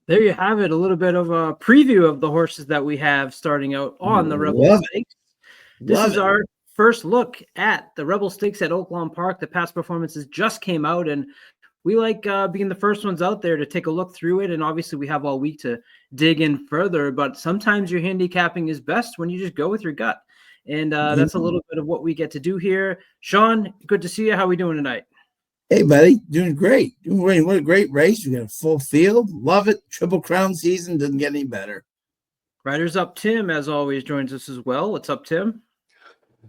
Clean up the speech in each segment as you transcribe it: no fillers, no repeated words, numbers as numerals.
There you have it, a little bit of a preview of the horses that we have starting out on the Rebel Stakes. This is our first look at the Rebel Stakes at Oaklawn Park. The past performances just came out, and we like being the first ones out there to take a look through it. And obviously we have all week to dig in further, but sometimes your handicapping is best when you just go with your gut. And that's a little bit of what we get to do here. Sean, good to see you. How are we doing tonight? Hey, buddy, doing great. What a great race. We got a full field. Love it. Triple Crown season doesn't get any better. Riders Up Tim, as always, joins us as well. What's up, Tim?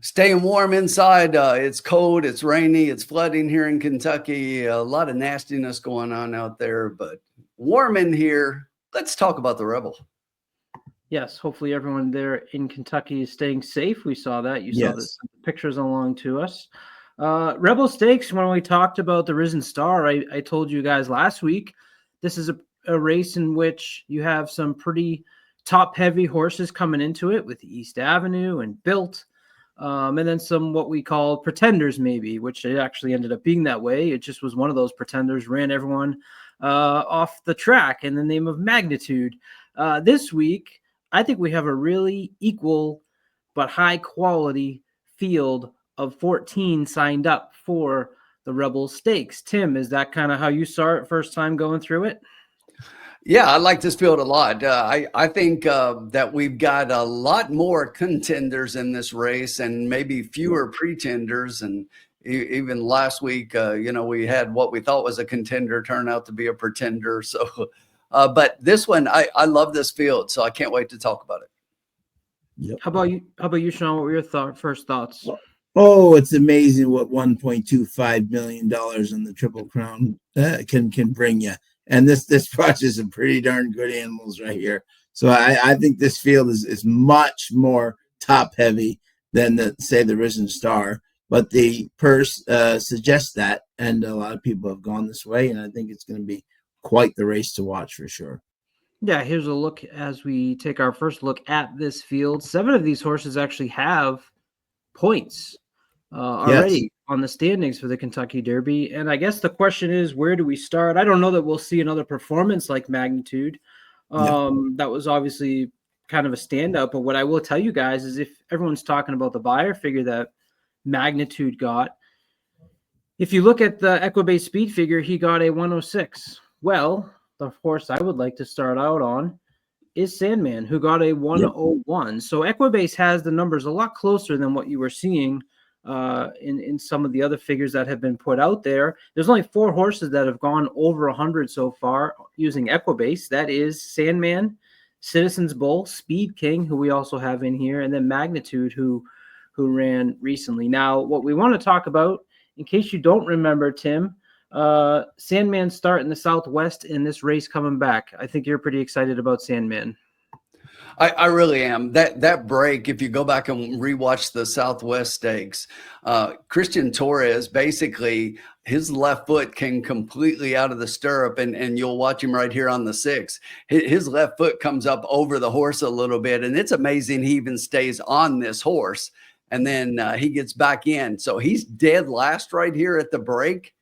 Staying warm inside. It's cold. It's rainy. It's flooding here in Kentucky. A lot of nastiness going on out there, but warm in here. Let's talk about the Rebel. Yes, hopefully everyone there in Kentucky is staying safe. We saw that. You saw the pictures along to us. Rebel Stakes, when we talked about the Risen Star, I told you guys last week, this is a race in which you have some pretty top-heavy horses coming into it with East Avenue and Built, and then some what we call pretenders maybe, which it actually ended up being that way. It just was one of those pretenders, ran everyone off the track in the name of Magnitude. This week, I think we have a really equal but high-quality field of 14 signed up for the Rebel Stakes. Tim, is that kind of how you saw it first time going through it? Yeah, I like this field a lot. I think that we've got a lot more contenders in this race and maybe fewer pretenders. And even last week, we had what we thought was a contender turn out to be a pretender. So, but this one, I love this field, so I can't wait to talk about it. Yep. How about you, Sean? What were your first thoughts? Oh, it's amazing what $1.25 million in the Triple Crown can bring you. And this bunch is some pretty darn good animals right here. So I think this field is much more top heavy than the Risen Star. But the purse suggests that, and a lot of people have gone this way, and I think it's going to be quite the race to watch for sure. Yeah, here's a look as we take our first look at this field. 7 of these horses actually have points already on the standings for the Kentucky Derby. And I guess the question is, where do we start? I don't know that we'll see another performance like Magnitude. That was obviously kind of a standout. But what I will tell you guys is if everyone's talking about the buyer figure that Magnitude got, if you look at the Equibase speed figure, he got a 106. Well, the horse I would like to start out on is Sandman, who got a 101. Yep. So Equibase has the numbers a lot closer than what you were seeing in some of the other figures that have been put out there. There's only 4 horses that have gone over 100 so far using Equibase. That is Sandman, Citizens Bull, Speed King, who we also have in here, and then Magnitude, who ran recently. Now, what we want to talk about, in case you don't remember, Tim, Sandman start in the Southwest in this race coming back. I think you're pretty excited about Sandman. I really am. That break, if you go back and rewatch the Southwest Stakes, Christian Torres, basically his left foot came completely out of the stirrup, and you'll watch him right here on the 6. His left foot comes up over the horse a little bit, and it's amazing he even stays on this horse. And then he gets back in. So he's dead last right here at the break.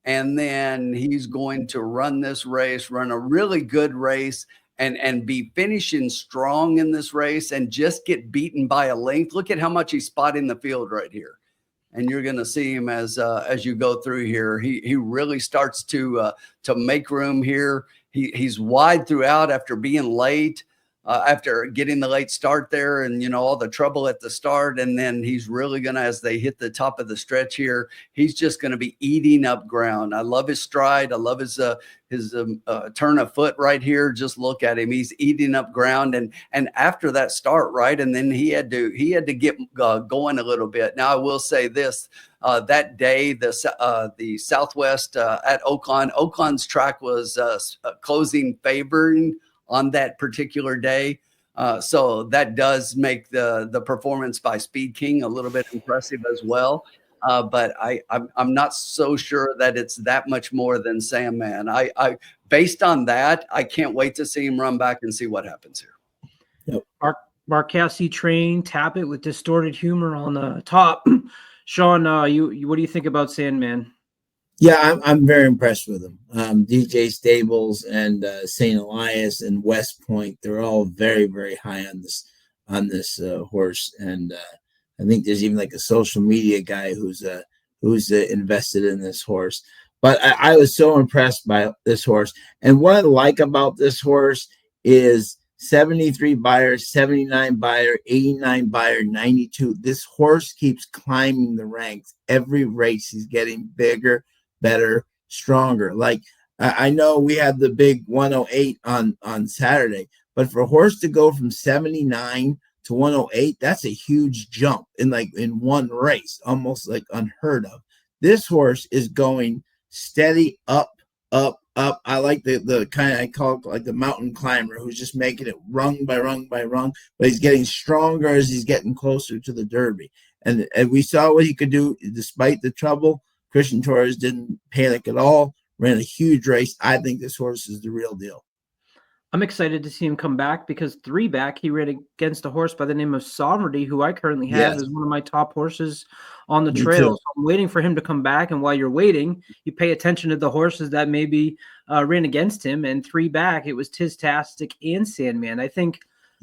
And then he's going to run this race, run a really good race, and be finishing strong in this race and just get beaten by a length. Look at how much he's spotting the field right here. And you're going to see him as you go through here. He really starts to make room here. He's wide throughout after being late. After getting the late start there and, all the trouble at the start. And then he's really going to, as they hit the top of the stretch here, he's just going to be eating up ground. I love his stride. I love his turn of foot right here. Just look at him. He's eating up ground. And after that start, right. And then he had to get going a little bit. Now I will say this, that day, the Southwest at Oaklawn's track was closing favoring on that particular day. So that does make the performance by Speed King a little bit impressive as well. But I'm not so sure that it's that much more than Sandman. I based on that, I can't wait to see him run back and see what happens here. Yep. Marcassi Train, Tap It with Distorted Humor on the top. Sean, what do you think about Sandman? Yeah, I'm very impressed with him. DJ Stables and St. Elias and West Point, they're all very, very high on this horse, and I think there's even like a social media guy who's invested in this horse. But I was so impressed by this horse, and what I like about this horse is 73 buyer, 79 buyer, 89 buyer, 92. This horse keeps climbing the ranks every race. He's getting bigger, better, stronger. Like I know we had the big 108 on Saturday, but for a horse to go from 79 to 108, that's a huge jump in one race, almost like unheard of. This horse is going steady up, up, up. I like the kind of, I call it like the mountain climber, who's just making it rung by rung by rung, but he's getting stronger as he's getting closer to the Derby. And we saw what he could do despite the trouble. Christian Torres didn't panic at all, ran a huge race. I think this horse is the real deal. I'm excited to see him come back because 3 back, he ran against a horse by the name of Sovereignty, who I currently have as one of my top horses on the trail. So I'm waiting for him to come back. And while you're waiting, you pay attention to the horses that maybe ran against him. And 3 back, it was Tis Tastic and Sandman. I think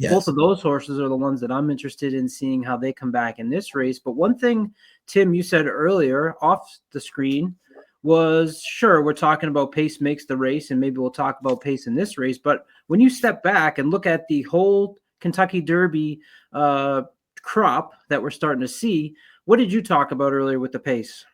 both of those horses are the ones that I'm interested in seeing how they come back in this race. But one thing, Tim, you said earlier off the screen was, sure, we're talking about pace makes the race, and maybe we'll talk about pace in this race. But when you step back and look at the whole Kentucky Derby crop that we're starting to see, what did you talk about earlier with the pace?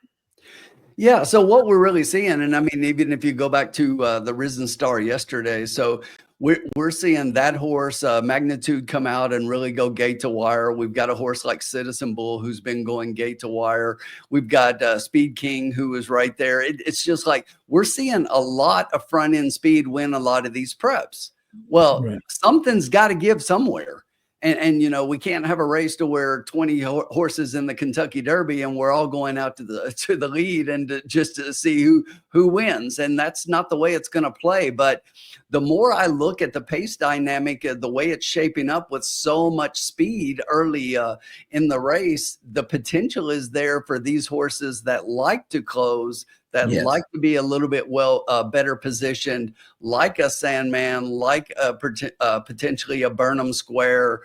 Yeah, so what we're really seeing, and I mean, even if you go back to the Risen Star yesterday, so we're seeing that horse Magnitude come out and really go gate to wire. We've got a horse like Citizen Bull who's been going gate to wire. We've got Speed King who is right there. It's just like we're seeing a lot of front end speed win a lot of these preps. Well, something's got to give somewhere. And you know, we can't have a race to where 20 horses in the Kentucky Derby and we're all going out to the lead and just to see who wins. And that's not the way it's going to play. But the more I look at the pace dynamic, the way it's shaping up with so much speed early in the race, the potential is there for these horses that like to close, that like to be a little bit better positioned, like a Sandman, like potentially a Burnham Square,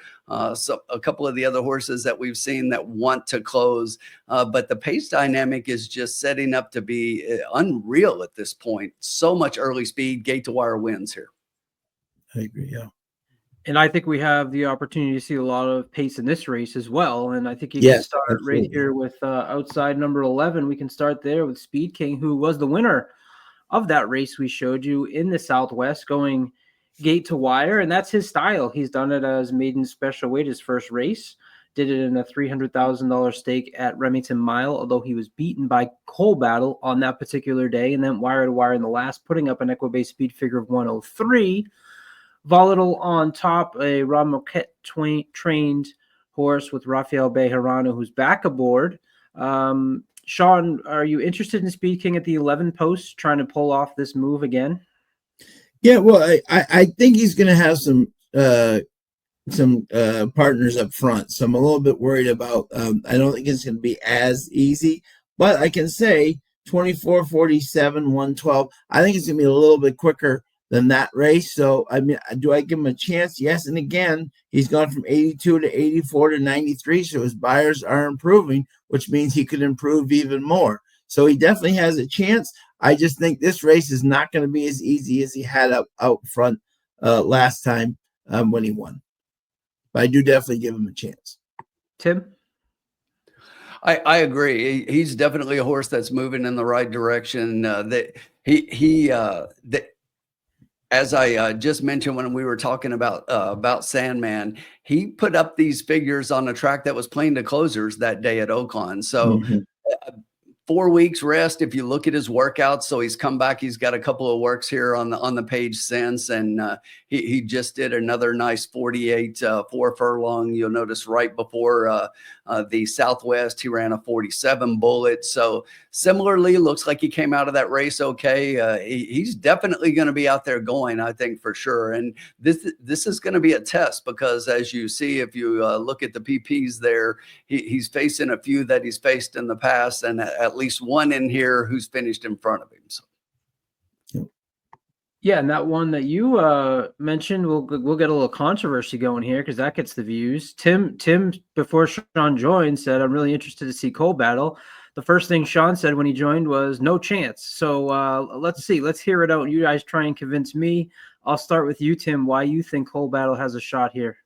so a couple of the other horses that we've seen that want to close. But the pace dynamic is just setting up to be unreal at this point. So much early speed, gate to wire wins here. I agree, yeah. And I think we have the opportunity to see a lot of pace in this race as well. And I think you can start right here with outside number 11. We can start there with Speed King, who was the winner of that race we showed you in the Southwest, going gate to wire. And that's his style. He's done it as maiden special weight, his first race. Did it in a $300,000 stake at Remington Mile, although he was beaten by Coal Battle on that particular day, and then wire to wire in the last, putting up an Equibase speed figure of 103. Volatile on top, a Madaket trained horse with Rafael Bejarano, who's back aboard. Sean, are you interested in Speed King at the 11 post, trying to pull off this move again? Yeah, well, I think he's going to have some partners up front, so I'm a little bit worried about. I don't think it's going to be as easy, but I can say 24, 47, 112. I think it's going to be a little bit quicker than that race. So, I mean, do I give him a chance? Yes. And again, he's gone from 82 to 84 to 93. So his buyers are improving, which means he could improve even more. So he definitely has a chance. I just think this race is not going to be as easy as he had out front last time when he won. But I do definitely give him a chance. Tim? I agree. He's definitely a horse that's moving in the right direction. As I just mentioned when we were talking about Sandman, he put up these figures on a track that was playing to closers that day at Oaklawn. So 4 weeks rest. If you look at his workouts, so he's come back. He's got a couple of works here on the page since, and he just did another nice 48 4 furlong. You'll notice right before the Southwest, he ran a 47 bullet. So similarly, looks like he came out of that race okay. He's definitely going to be out there going, I think, for sure. And this is going to be a test because, as you see, if you look at the PPs there, he's facing a few that he's faced in the past, and at least one in here who's finished in front of him. So. Yeah, and that one that you mentioned, we'll get a little controversy going here because that gets the views. Tim, before Sean joined, said, "I'm really interested to see Cole battle." The first thing Sean said when he joined was, "No chance." So let's see. Let's hear it out. You guys try and convince me. I'll start with you, Tim. Why you think Cole battle has a shot here?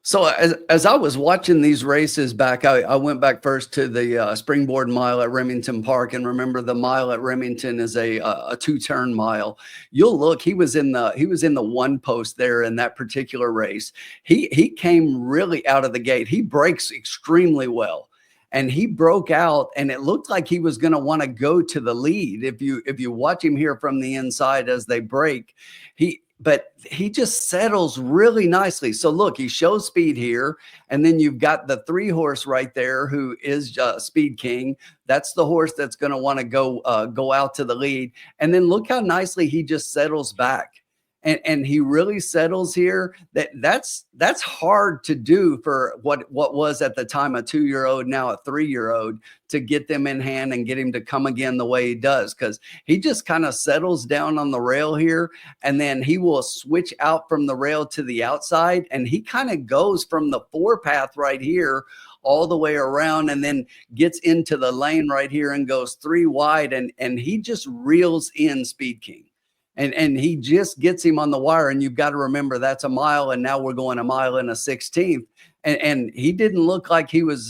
So as I was watching these races back, I went back first to the springboard mile at Remington Park, and remember the mile at Remington is a two-turn mile. You'll look, he was in the one post there in that particular race. He came really out of the gate. He breaks extremely well. And he broke out, and it looked like he was going to want to go to the lead. If you watch him here from the inside as they break, but he just settles really nicely. So look, he shows speed here, and then you've got the 3-horse right there who is Speed King. That's the horse that's going to want to go out to the lead. And then look how nicely he just settles back. And he really settles here. That's hard to do for what was at the time a 2-year-old, now a 3-year-old, to get them in hand and get him to come again the way he does, because he just kind of settles down on the rail here, and then he will switch out from the rail to the outside, and he kind of goes from the 4-path right here all the way around and then gets into the lane right here and goes 3 wide, and he just reels in Speed King. And he just gets him on the wire. And you've got to remember that's a mile, and now we're going a mile and a 16th. And he didn't look like he was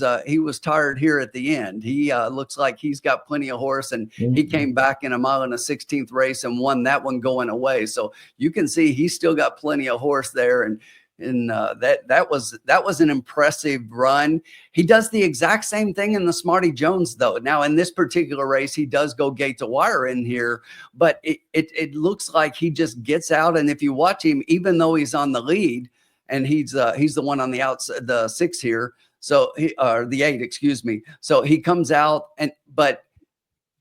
tired here at the end. He looks like he's got plenty of horse, and he came back in a mile and a 16th race and won that one going away. So you can see he's still got plenty of horse there. And that was an impressive run. He does the exact same thing in the Smarty Jones, though. Now in this particular race, he does go gate to wire in here, but it looks like he just gets out. And if you watch him, even though he's on the lead, and he's the one on the outside, the 6 here, so the 8, excuse me. So he comes out, but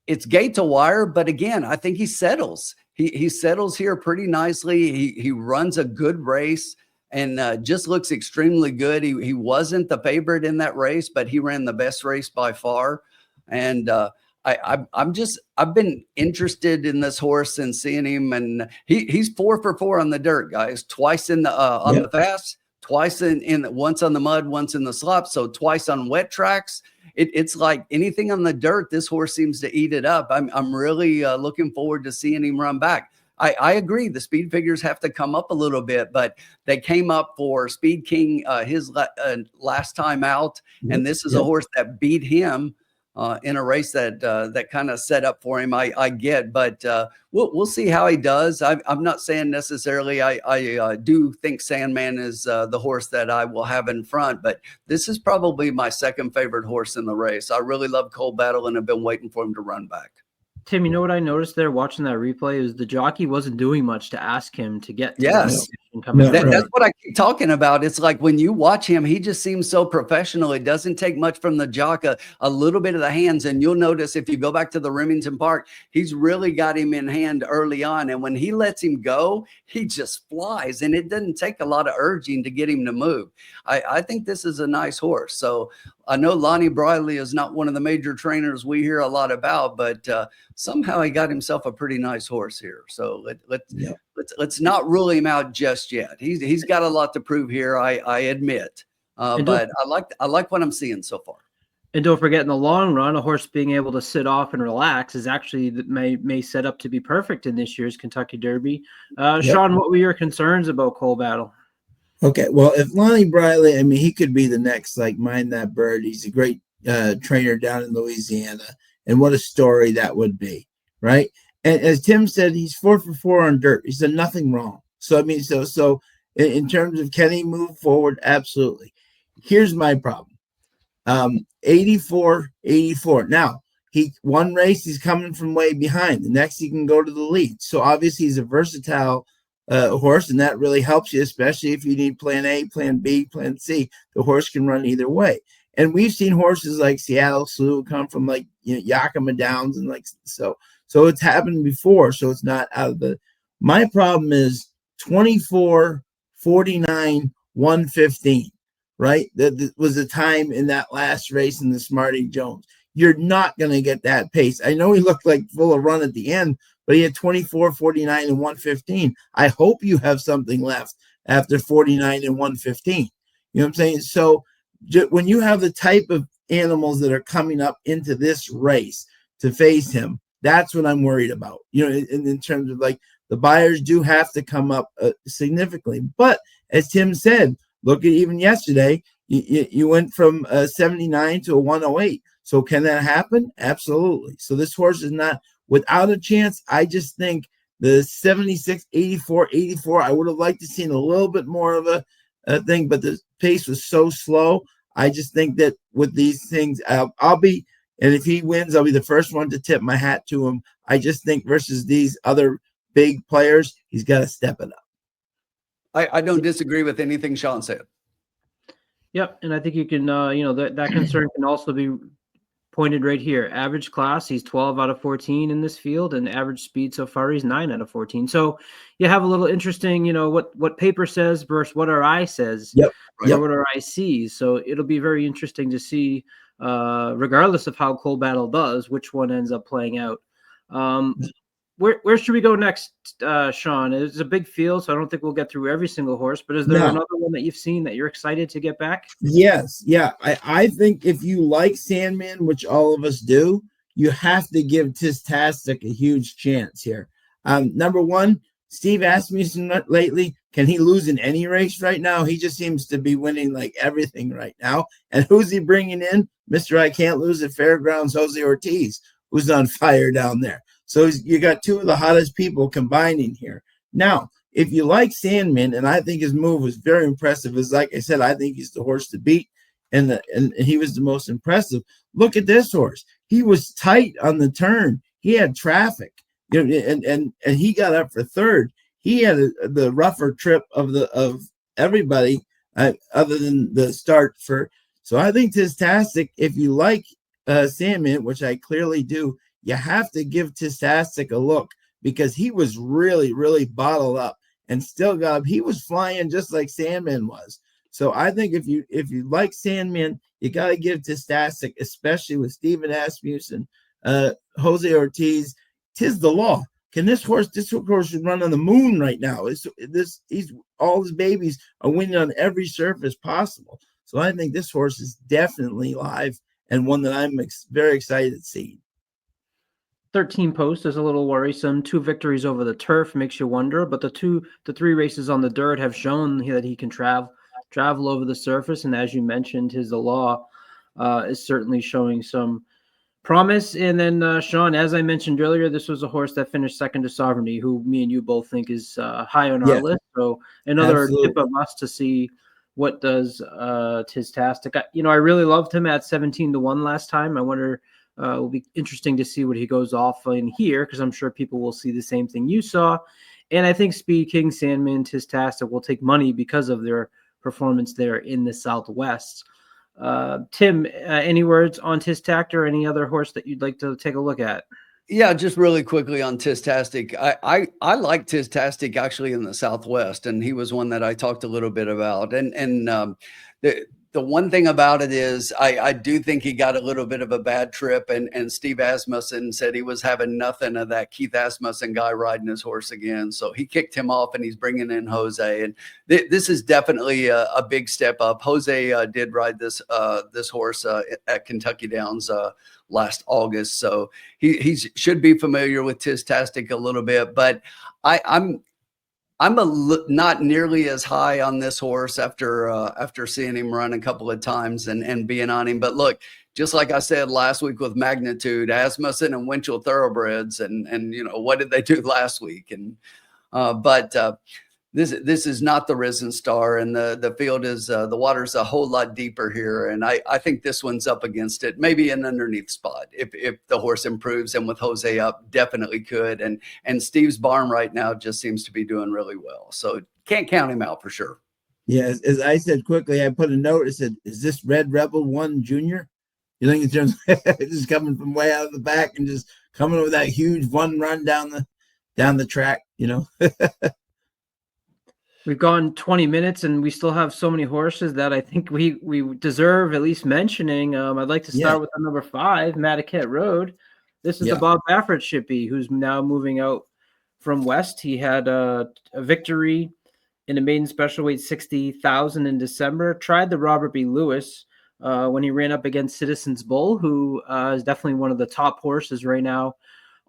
it's gate to wire. But again, I think he settles. He settles here pretty nicely. He runs a good race. And just looks extremely good. He wasn't the favorite in that race, but he ran the best race by far. And I've been interested in this horse and seeing him, and he's 4 for 4 on the dirt, guys. Twice in the on the fast, twice in once on the mud, once in the slop. So twice on wet tracks. It's like anything on the dirt, this horse seems to eat it up. I'm really looking forward to seeing him run back. I agree. The speed figures have to come up a little bit, but they came up for Speed King his last time out, and this is a horse that beat him in a race that kind of set up for him. I get, but we'll see how he does. I'm not saying necessarily I do think Sandman is the horse that I will have in front, but this is probably my second favorite horse in the race. I really love Cole Battle, and have been waiting for him to run back. Tim, you know what I noticed there watching that replay is the jockey wasn't doing much to ask him to get to yes. That's what I keep talking about. It's like when you watch him, he just seems so professional. It doesn't take much from the jockey, a little bit of the hands. And you'll notice if you go back to the Remington Park, he's really got him in hand early on. And when he lets him go, he just flies. And it doesn't take a lot of urging to get him to move. I think this is a nice horse. So I know Lonnie Briley is not one of the major trainers we hear a lot about, but somehow he got himself a pretty nice horse here. So let's not rule him out just yet. He's got a lot to prove here, I admit. But I like what I'm seeing so far. And don't forget, in the long run, a horse being able to sit off and relax is actually may set up to be perfect in this year's Kentucky Derby. Sean, what were your concerns about Cole Battle? Okay, well, if Lonnie Briley, I mean, he could be the next, like, Mind That Bird. He's a great trainer down in Louisiana, and what a story that would be, right? And as Tim said, he's 4 for 4 on dirt. He's done nothing wrong. So, I mean, so in terms of can he move forward? Absolutely. Here's my problem. 84. Now, one race, he's coming from way behind. The next, he can go to the lead. So, obviously, he's a versatile horse, and that really helps you, especially if you need plan A, plan B, plan C. The horse can run either way. And we've seen horses like Seattle Slew come from like, Yakima Downs and like so it's happened before. So it's not out of the. My problem is 24, 49, 115. Right, that was the time in that last race in the Smarty Jones. You're not going to get that pace. I know he looked like full of run at the end, but he had 24, 49, and 115. I hope you have something left after 49 and 115. You know what I'm saying? So when you have the type of animals that are coming up into this race to face him, that's what I'm worried about. In terms of like the buyers do have to come up significantly. But as Tim said, look at even yesterday, you went from 79 to a 108. So can that happen? Absolutely. So this horse is not without a chance. I just think the 76, 84, 84, I would have liked to seen a little bit more of a thing, but the pace was so slow. I just think that with these things, I'll be, and if he wins, I'll be the first one to tip my hat to him. I just think versus these other big players, he's got to step it up. I don't disagree with anything Sean said. Yep, and I think you can, that concern can also be pointed right here. Average class, he's 12 out of 14 in this field, and average speed so far, he's 9 out of 14. So you have a little interesting, what paper says versus what our eye says, or what our eye sees. So it'll be very interesting to see, regardless of how Cold Battle does, which one ends up playing out. Where should we go next, Sean? It's a big field, so I don't think we'll get through every single horse, but is there another one that you've seen that you're excited to get back? Yes. Yeah. I think if you like Sandman, which all of us do, you have to give Tis Tastic a huge chance here. Number one, Steve Asmussen lately, can he lose in any race right now? He just seems to be winning like everything right now. And who's he bringing in? Mr. I Can't Lose at Fairgrounds, Jose Ortiz, who's on fire down there. So you got two of the hottest people combining here. Now, if you like Sandman, and I think his move was very impressive, as like I said, I think he's the horse to beat, and he was the most impressive. Look at this horse; he was tight on the turn. He had traffic, and he got up for third. He had the rougher trip of everybody, other than the start for. So I think Tis Tastic, if you like Sandman, which I clearly do, you have to give Tis Tastic a look because he was really, really bottled up and still got up. He was flying just like Sandman was. So I think if you like Sandman, you got to give Tis Tastic, especially with Stephen Asmussen, Jose Ortiz. Tis the law. Can this horse should run on the moon right now? All his babies are winning on every surface possible. So I think this horse is definitely live and one that I'm very excited to see. 13 post is a little worrisome. 2 victories over the turf makes you wonder, but the 3 races on the dirt have shown that he can travel over the surface. And as you mentioned, his law is certainly showing some promise. And then Sean, as I mentioned earlier, this was a horse that finished second to Sovereignty, who me and you both think is high on our list. So another tip of us to see what does Tis Tastic. I really loved him at 17-1 last time. I wonder. It will be interesting to see what he goes off in here, because I'm sure people will see the same thing you saw. And I think Speed King, Sandman, Tis Tastic will take money because of their performance there in the Southwest. Tim, any words on Tis Tastic or any other horse that you'd like to take a look at? Yeah, just really quickly on Tis Tastic. I like Tis Tastic actually in the Southwest, and he was one that I talked a little bit about. And the one thing about it is I do think he got a little bit of a bad trip, and Steve Asmussen said he was having nothing of that Keith Asmussen guy riding his horse again. So he kicked him off, and he's bringing in Jose. And this is definitely a big step up. Jose did ride this horse at Kentucky Downs last August. So he should be familiar with Tis Tastic a little bit, but I'm not nearly as high on this horse after seeing him run a couple of times and being on him. But look, just like I said last week with Magnitude, Asmussen and Winchell Thoroughbreds, and what did they do last week? And but this is not the Risen Star, and the field is the water's a whole lot deeper here, and I think this one's up against it, maybe an underneath spot if the horse improves, and with Jose up, definitely could. And Steve's barn right now just seems to be doing really well, so can't count him out for sure. Yeah, as I said quickly, I put a note. It said, "Is this Red Rebel 1 Junior?" You think in terms of just coming from way out of the back and just coming with that huge one run down the track, you know? We've gone 20 minutes and we still have so many horses that I think we deserve at least mentioning. I'd like to Yeah, start with the number 5, Madaket Road. This is the yeah, Bob Baffert shippy who's now moving out from West. He had a victory in a maiden special weight 60,000 in December. Tried the Robert B. Lewis when he ran up against Citizens Bull, who is definitely one of the top horses right now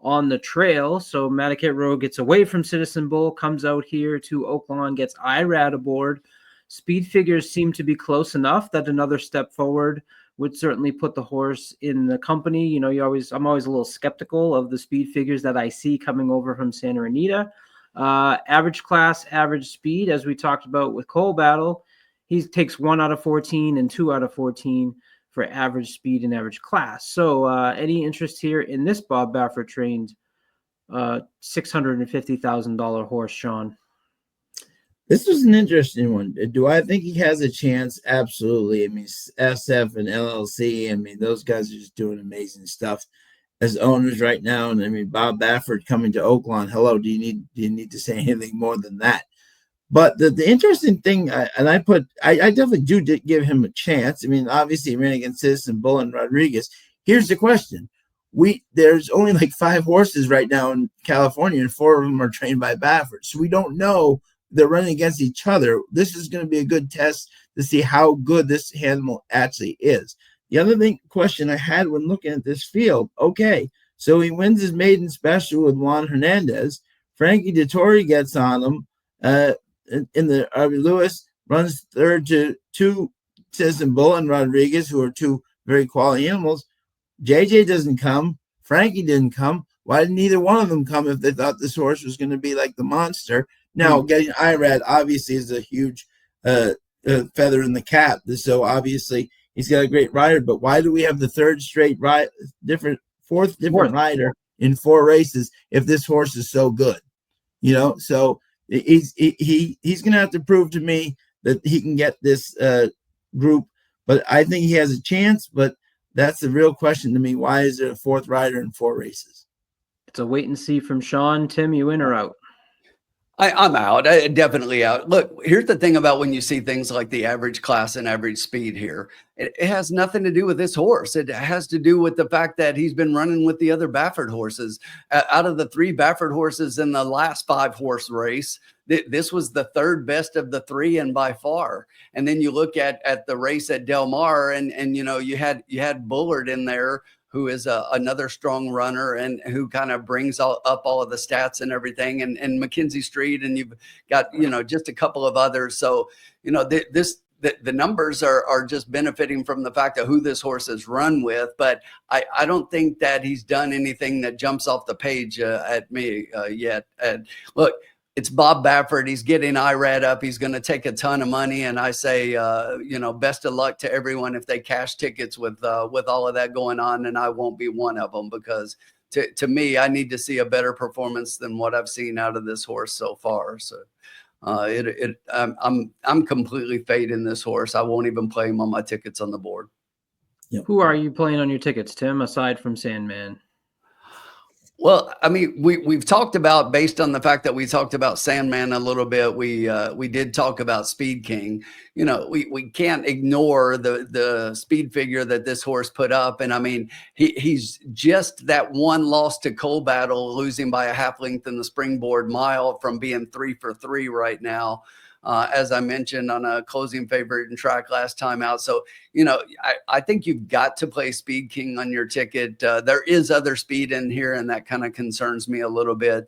on the trail. So Madaket Road gets away from Citizen Bull, comes out here to Oaklawn, gets IRAD aboard. Speed figures seem to be close enough that another step forward would certainly put the horse in the company. You know, I'm always a little skeptical of the speed figures that I see coming over from Santa Anita. Average class, average speed, as we talked about with Coal Battle, he takes 1 out of 14 and 2 out of 14 for average speed and average class. So any interest here in this Bob Baffert trained $650,000 horse, Sean? this was an interesting one. Do I think he has a chance? Absolutely. I mean, SF and LLC, I mean, those guys are just doing amazing stuff as owners right now. And I mean, Bob Baffert coming to Oaklawn. Hello, do you need to say anything more than that? But the interesting thing, I definitely do give him a chance. I mean, obviously, he ran against Citizen Bull and Rodriguez. Here's the question: there's only like 5 horses right now in California, and 4 of them are trained by Baffert. So we don't know. They're running against each other. This is going to be a good test to see how good this animal actually is. The other question I had when looking at this field, okay, so he wins his maiden special with Juan Hernandez. Frankie Dettori gets on him. In the RB Lewis, runs third to 2 Citizen Bull and Rodriguez, who are 2 very quality animals. JJ doesn't come. Frankie didn't come. Why didn't either one of them come if they thought this horse was going to be like the monster? Now, getting IRAD obviously is a huge feather in the cap. So obviously he's got a great rider, but why do we have the third straight fourth different rider in 4 races if this horse is so good? You know, so he's going to have to prove to me that he can get this group, but I think he has a chance. But that's the real question to me. Why is there a 4th rider in 4 races? It's a wait and see from Sean. Tim, you in or out? I'm out. Definitely out. Look, here's the thing about when you see things like the average class and average speed here. It has nothing to do with this horse. It has to do with the fact that he's been running with the other Baffert horses. Out of the 3 Baffert horses in the last 5-horse race, this was the 3rd best of the 3 and by far. And then you look at the race at Del Mar, and you know, you had Bullard in there, who is another strong runner and who kind of brings up all of the stats and everything, and Mackenzie Street, and you've got, you know, just a couple of others. So, you know, the numbers are just benefiting from the fact of who this horse has run with. But I don't think that he's done anything that jumps off the page at me yet. And look, it's Bob Baffert. He's getting IRAD up. He's going to take a ton of money. And I say, you know, best of luck to everyone if they cash tickets with all of that going on. And I won't be one of them, because to me, I need to see a better performance than what I've seen out of this horse so far. So I'm completely fading this horse. I won't even play him on my tickets on the board. Yep. Who are you playing on your tickets, Tim, aside from Sandman? Well, I mean, we've talked about, based on the fact that we talked about Sandman a little bit, we did talk about Speed King. You know, we can't ignore the speed figure that this horse put up. And I mean, he's just that one loss to Coal Battle, losing by a half length in the springboard mile from being 3 for 3 right now. As I mentioned, on a closing favorite and track last time out. So, you know, I think you've got to play Speed King on your ticket. There is other speed in here, and that kind of concerns me a little bit.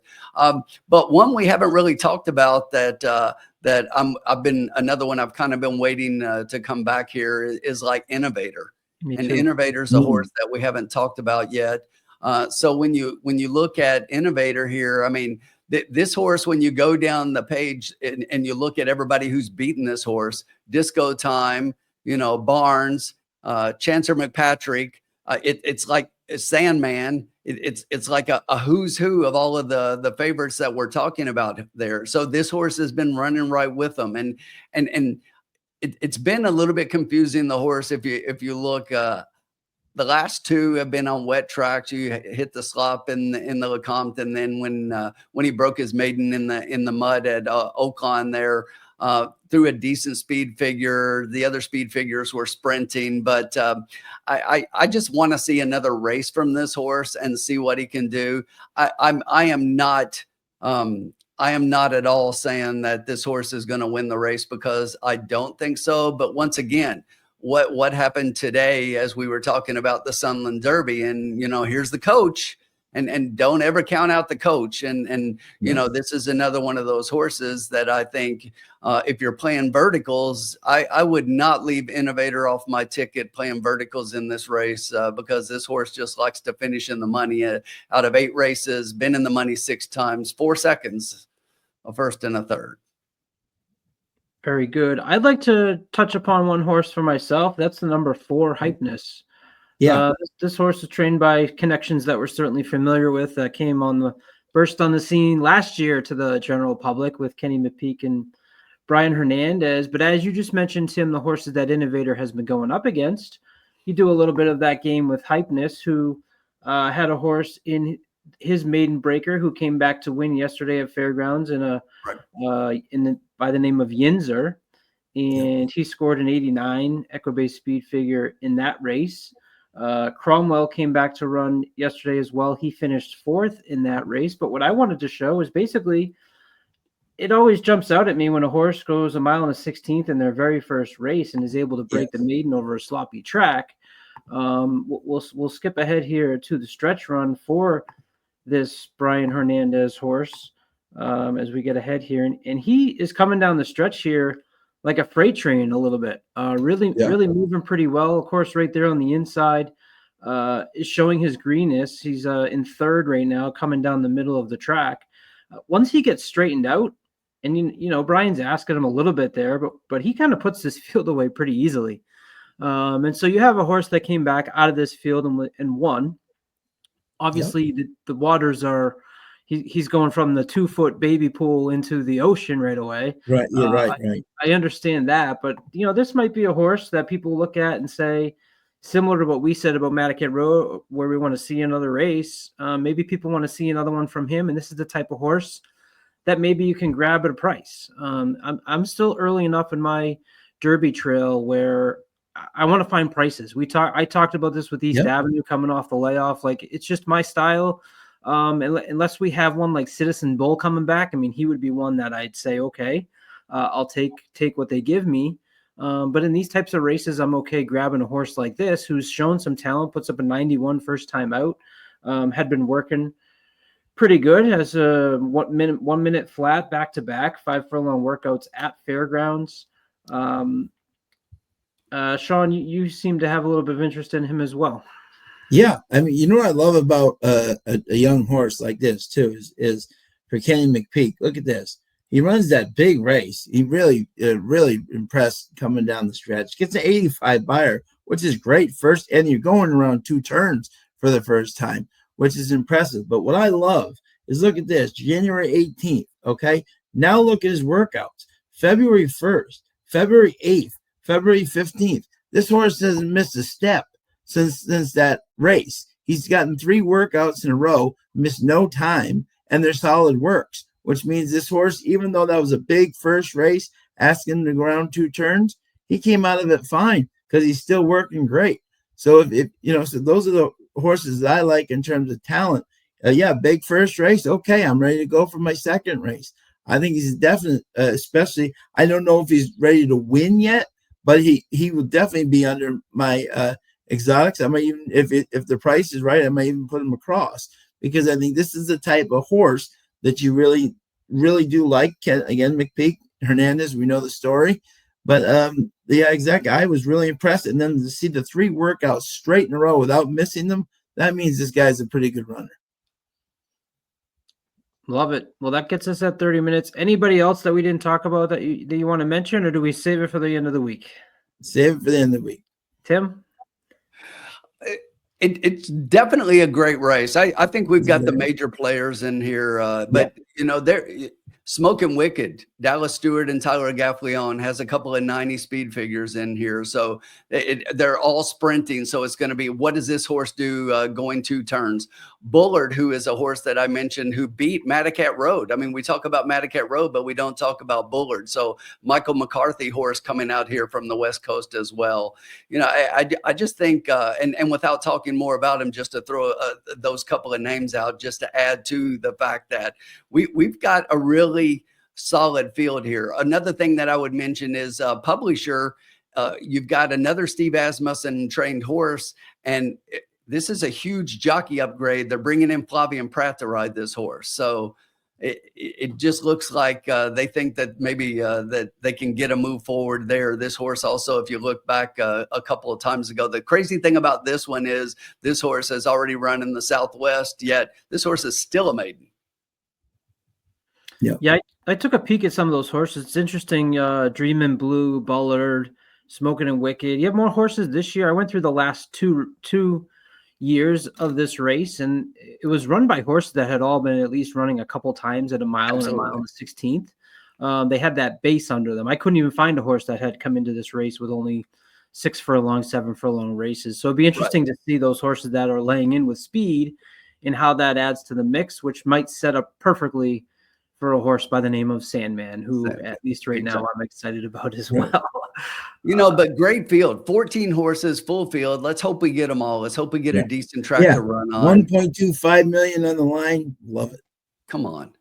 But one we haven't really talked about that another one I've kind of been waiting to come back here is like Innovator. And Innovator's a horse that we haven't talked about yet. So when you look at Innovator here, I mean, this horse, when you go down the page and you look at everybody who's beaten this horse, Disco Time, you know, Barnes, Chancer McPatrick, it's like Sandman, it's like a who's who of all of the favorites that we're talking about there. So this horse has been running right with them, and it's been a little bit confusing, the horse. If you look, the last two have been on wet tracks. You hit the slop in the Lecomte, and then when he broke his maiden in the mud at Oaklawn there, through a decent speed figure. The other speed figures were sprinting, but I just want to see another race from this horse and see what he can do. I am not at all saying that this horse is going to win the race, because I don't think so. But once again, what happened today, as we were talking about the Sunland Derby, and here's the coach, and don't ever count out the coach. And this is another one of those horses that I think, if you're playing verticals, I would not leave Innovator off my ticket playing verticals in this race, because this horse just likes to finish in the money. Out of 8 races, been in the money 6 times, 4 seconds, a first and a third. Very good. I'd like to touch upon one horse for myself. That's the number 4, Hypeness. Yeah. This horse is trained by connections that we're certainly familiar with, that came burst on the scene last year to the general public with Kenny McPeak and Brian Hernandez. But as you just mentioned, Tim, the horses that Innovator has been going up against, you do a little bit of that game with Hypeness, who had a horse in his maiden breaker who came back to win yesterday at Fairgrounds by the name of Yinzer. And he scored an 89 Equibase speed figure in that race. Cromwell came back to run yesterday as well. He finished 4th in that race. But what I wanted to show is basically, it always jumps out at me when a horse goes 1 mile and a 16th in their very first race and is able to break the maiden over a sloppy track. We'll skip ahead here to the stretch run for this Brian Hernandez horse as we get ahead here. And he is coming down the stretch here like a freight train a little bit, really moving pretty well. Of course, right there on the inside is showing his greenness. He's in 3rd right now, coming down the middle of the track. Once he gets straightened out, and Brian's asking him a little bit there, but he kind of puts this field away pretty easily. And so you have a horse that came back out of this field and won. Obviously, the waters are. He's going from the 2-foot baby pool into the ocean right away. Right. Yeah. Right. I understand that, but this might be a horse that people look at and say, similar to what we said about Madaket Road, where we want to see another race. Maybe people want to see another one from him, and this is the type of horse that maybe you can grab at a price. I'm still early enough in my Derby trail where I want to find prices. I talked about this with East Avenue coming off the layoff. Like, it's just my style. Unless we have one like Citizen Bull coming back, I mean, he would be one that I'd say, okay, I'll take what they give me. But in these types of races, I'm okay grabbing a horse like this, who's shown some talent, puts up a 91 first time out, had been working pretty good, has a 1 minute flat back to back, 5 furlong workouts at Fairgrounds. Sean, you seem to have a little bit of interest in him as well. Yeah, I mean, what I love about a young horse like this too is for Kenny McPeak. Look at this. He runs that big race. He really impressed coming down the stretch. Gets an 85 buyer, which is great first, and you're going around 2 turns for the first time, which is impressive. But what I love is, look at this, January 18th. Okay, now look at his workouts. February 1st, February 8th, February 15th. This horse hasn't missed a step since that race. He's gotten 3 workouts in a row, missed no time, and they're solid works, which means this horse, even though that was a big first race, asking him to go around 2 turns, he came out of it fine because he's still working great. So so those are the horses that I like in terms of talent. Big first race. Okay, I'm ready to go for my second race. I think he's definite, especially, I don't know if he's ready to win yet, but he will definitely be under my exotics. I might even, if the price is right, I might even put him across, because I think this is the type of horse that you really, really do like. Again, McPeak, Hernandez, we know the story, but exactly. I was really impressed, and then to see the 3 workouts straight in a row without missing them, that means this guy's a pretty good runner. Love it. Well, that gets us at 30 minutes. Anybody else that we didn't talk about that you want to mention, or do we save it for the end of the week? Save it for the end of the week. Tim? It's definitely a great race. I think we've got the major players in here, but you know, they're Smoking Wicked, Dallas Stewart and Tyler Gaffleon has a couple of 90 speed figures in here. So they're all sprinting. So it's going to be, what does this horse do going 2 turns? Bullard, who is a horse that I mentioned, who beat Madaket Road. I mean, we talk about Madaket Road, but we don't talk about Bullard. So Michael McCarthy horse coming out here from the West Coast as well. You know, I just think, and without talking more about him, just to throw those couple of names out, just to add to the fact that we've got a really solid field here. Another thing that I would mention is publisher. You've got another Steve Asmussen trained horse, and this is a huge jockey upgrade. They're bringing in Flavian Pratt to ride this horse. So it just looks like they think that maybe that they can get a move forward there. This horse also, if you look back a couple of times ago, the crazy thing about this one is this horse has already run in the Southwest, yet this horse is still a maiden. Yeah, I took a peek at some of those horses. It's interesting. Dreamin' Blue, Bullard, Smoking and Wicked. You have more horses this year. I went through the last two years of this race, and it was run by horses that had all been at least running a couple times at a mile and a mile and the 16th. They had that base under them. I couldn't even find a horse that had come into this race with only 6 furlong, 7 furlong races. So it'd be interesting to see those horses that are laying in with speed and how that adds to the mix, which might set up perfectly for a horse by the name of Sandman, who at least right now I'm excited about as well. You know, but great field, 14 horses, full field. Let's hope we get them all. Let's hope we get a decent track to run on. 1.25 million on the line. Love it. Come on.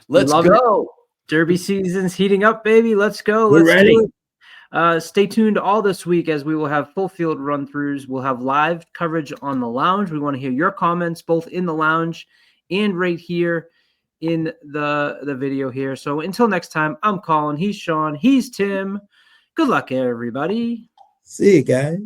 Let's go. It. Derby season's heating up, baby. Let's go. We're ready. Stay tuned all this week as we will have full field run-throughs. We'll have live coverage on the lounge. We want to hear your comments both in the lounge and right here in the video here. So until next time, I'm Colin, he's Sean, he's Tim. Good luck, everybody. See you guys.